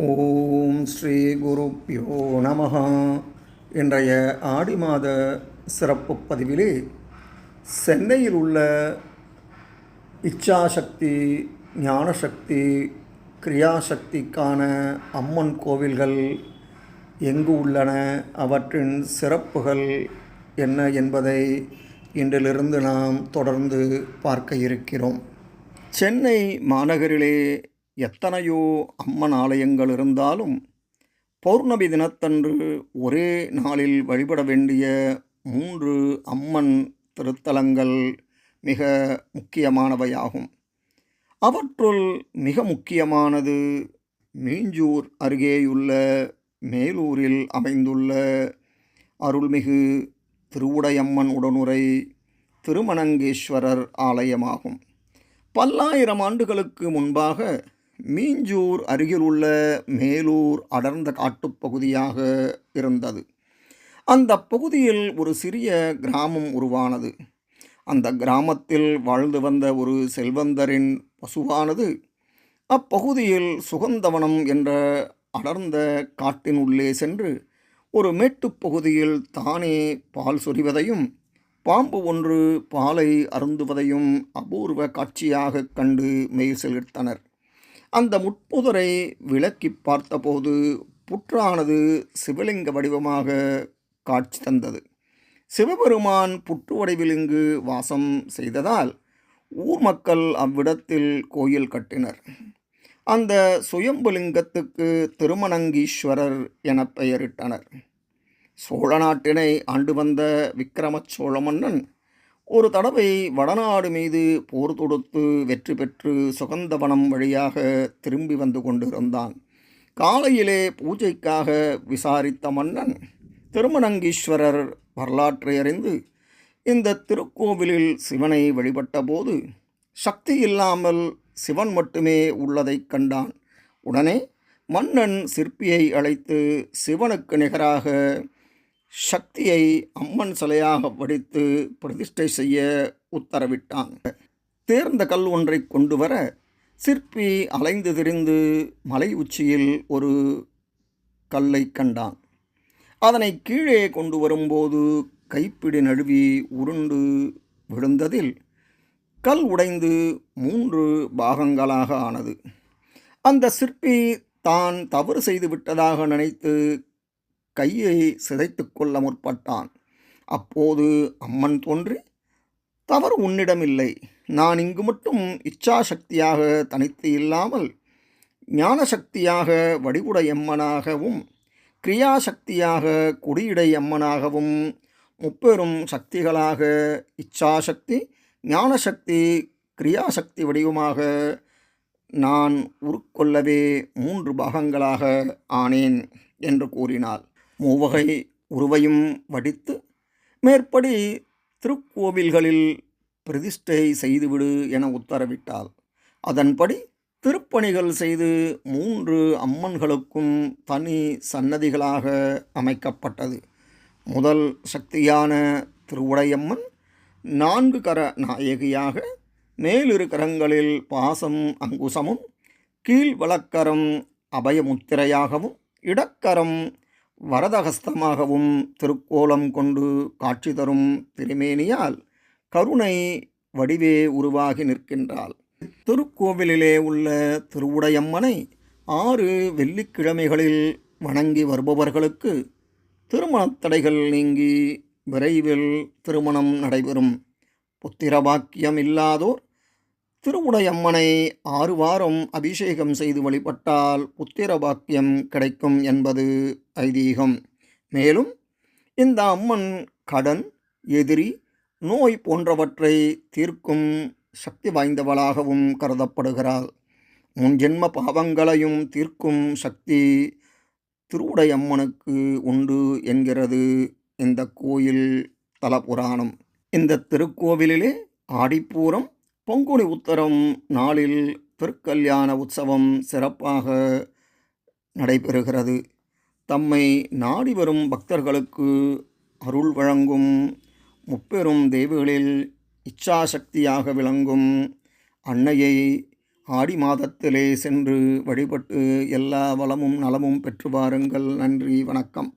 ஓம் ஸ்ரீ குருப்யோ நமஹ. இன்றைய ஆடி மாத சிறப்பு பதிவிலே சென்னையில் உள்ள இச்சாசக்தி, ஞானசக்தி, கிரியாசக்திக்கான அம்மன் கோவில்கள் எங்கு உள்ளன, அவற்றின் சிறப்புகள் என்ன என்பதை இன்றிலிருந்து நாம் தொடர்ந்து பார்க்க இருக்கிறோம். சென்னை மாநகரிலே எத்தனையோ அம்மன் ஆலயங்கள் இருந்தாலும் பௌர்ணமி தினத்தன்று ஒரே நாளில் வழிபட வேண்டிய 3 அம்மன் திருத்தலங்கள் மிக முக்கியமானவையாகும். அவற்றுள் மிக முக்கியமானது மீஞ்சூர் அருகேயுள்ள மேலூரில் அமைந்துள்ள அருள்மிகு திருவுடையம்மன் உடனுறை திருமணங்கேஸ்வரர் ஆலயமாகும். பல்லாயிரம் ஆண்டுகளுக்கு முன்பாக மீஞ்சூர் அருகிலுள்ள மேலூர் அடர்ந்த காட்டுப்பகுதியாக இருந்தது. அந்த பகுதியில் ஒரு சிறிய கிராமம் உருவானது. அந்த கிராமத்தில் வாழ்ந்து வந்த ஒரு செல்வந்தரின் பசுவானது அப்பகுதியில் சுகந்தவனம் என்ற அடர்ந்த காட்டின் உள்ளே சென்று ஒரு மேட்டுப்பகுதியில் தானே பால் சொரிவதையும் பாம்பு ஒன்று பாலை அருந்துவதையும் அபூர்வ காட்சியாக கண்டு மெய் செலுத்தனர். அந்த முட்புதரை விளக்கி பார்த்தபோது புற்றானது சிவலிங்க வடிவமாக காட்சி தந்தது. சிவபெருமான் புற்று வடிவில் இங்கு வாசம் செய்ததால் ஊர் மக்கள் அவ்விடத்தில் கோயில் கட்டினர். அந்த சுயம்புலிங்கத்துக்கு திருமணங்கீஸ்வரர் என பெயரிட்டனர். சோழ நாட்டினை ஆண்டு வந்த விக்கிரம சோழ மன்னன் ஒரு தடவை வடநாடு மீது போர் தொடுத்து வெற்றி பெற்று சுகந்தவனம் வழியாக திரும்பி வந்து கொண்டிருந்தான். காலையிலே பூஜைக்காக விசாரித்த மன்னன் திருமணங்கீஸ்வரர் வரலாற்றை அறிந்து இந்த திருக்கோவிலில் சிவனை வழிபட்ட போது சக்தி இல்லாமல் சிவன் மட்டுமே உள்ளதைக் கண்டான். உடனே மன்னன் சிற்பியை அழைத்து சிவனுக்கு நிகராக சக்தியை அம்மன் சிலையாக வடித்து பிரதிஷ்டை செய்ய உத்தரவிட்டான். தேர்ந்த கல் ஒன்றை கொண்டு வர சிற்பி அலைந்து திரிந்து மலை உச்சியில் ஒரு கல்லை கண்டான். அதனை கீழே கொண்டு வரும்போது கைப்பிடி நழுவி உருண்டு விழுந்ததில் கல் உடைந்து 3 பாகங்களாக ஆனது. அந்த சிற்பி தான் தவறு செய்து விட்டதாக நினைத்து கையை சிதைத்து கொள்ள முற்பட்டான். அப்போது அம்மன் தோன்றி, தவறு உன்னிடமில்லை, நான் இங்கு மட்டும் இச்சாசக்தியாக தனித்து இல்லாமல் ஞானசக்தியாக வடிவுடையம்மனாகவும் கிரியாசக்தியாக கொடியுடையம்மனாகவும் முப்பெரும் சக்திகளாக இச்சாசக்தி, ஞானசக்தி, கிரியாசக்தி வடிவமாக நான் உருக்கொள்ளவே 3 பாகங்களாக ஆனேன் என்று கூறினாள். 3 வகை உருவையும் வடித்து மேற்படி திருக்கோவில்களில் பிரதிஷ்டை செய்துவிடு என உத்தரவிட்டாள். அதன்படி திருப்பணிகள் செய்து 3 அம்மன்களுக்கும் தனி சன்னதிகளாக அமைக்கப்பட்டது. முதல் சக்தியான திருவுடையம்மன் 4 கர நாயகியாக மேலிரு கரங்களில் பாசம் அங்குசமும், கீழ் வலக்கரம் அபயமுத்திரையாகவும், இடக்கரம் வரதஹஸ்தமாகவும் திருக்கோலம் கொண்டு காட்சி தரும் திருமேனியால் கருணை வடிவே உருவாகி நிற்கின்றாள். திருக்கோவிலிலே உள்ள திருவுடையம்மனை 6 வெள்ளிக்கிழமைகளில் வணங்கி வருபவர்களுக்கு திருமணத்தடைகள் நீங்கி விரைவில் திருமணம் நடைபெறும். புத்திரபாக்கியம் இல்லாதோர் திருவுடையம்மனை 6 வாரம் அபிஷேகம் செய்து வழிபட்டால் புத்திர பாக்கியம் கிடைக்கும் என்பது ஐதீகம். மேலும் இந்த அம்மன் கடன், எதிரி, நோய் போன்றவற்றை தீர்க்கும் சக்தி வாய்ந்தவளாகவும் கருதப்படுகிறாள். முன்ஜென்ம பாவங்களையும் தீர்க்கும் சக்தி திருவுடையம்மனுக்கு உண்டு என்கிறது இந்த கோயில் தலபுராணம். இந்த திருக்கோவிலிலே ஆடிப்பூரம், பங்குனி உத்தரம் நாளில் திருக்கல்யாண உற்சவம் சிறப்பாக நடைபெறுகிறது. தம்மை நாடி வரும் பக்தர்களுக்கு அருள் வழங்கும் முப்பெரும் தேவிகளில் இச்சாசக்தியாக விளங்கும் அன்னையை ஆடி மாதத்திலே சென்று வழிபட்டு எல்லா வளமும் நலமும் பெற்று வாருங்கள். நன்றி, வணக்கம்.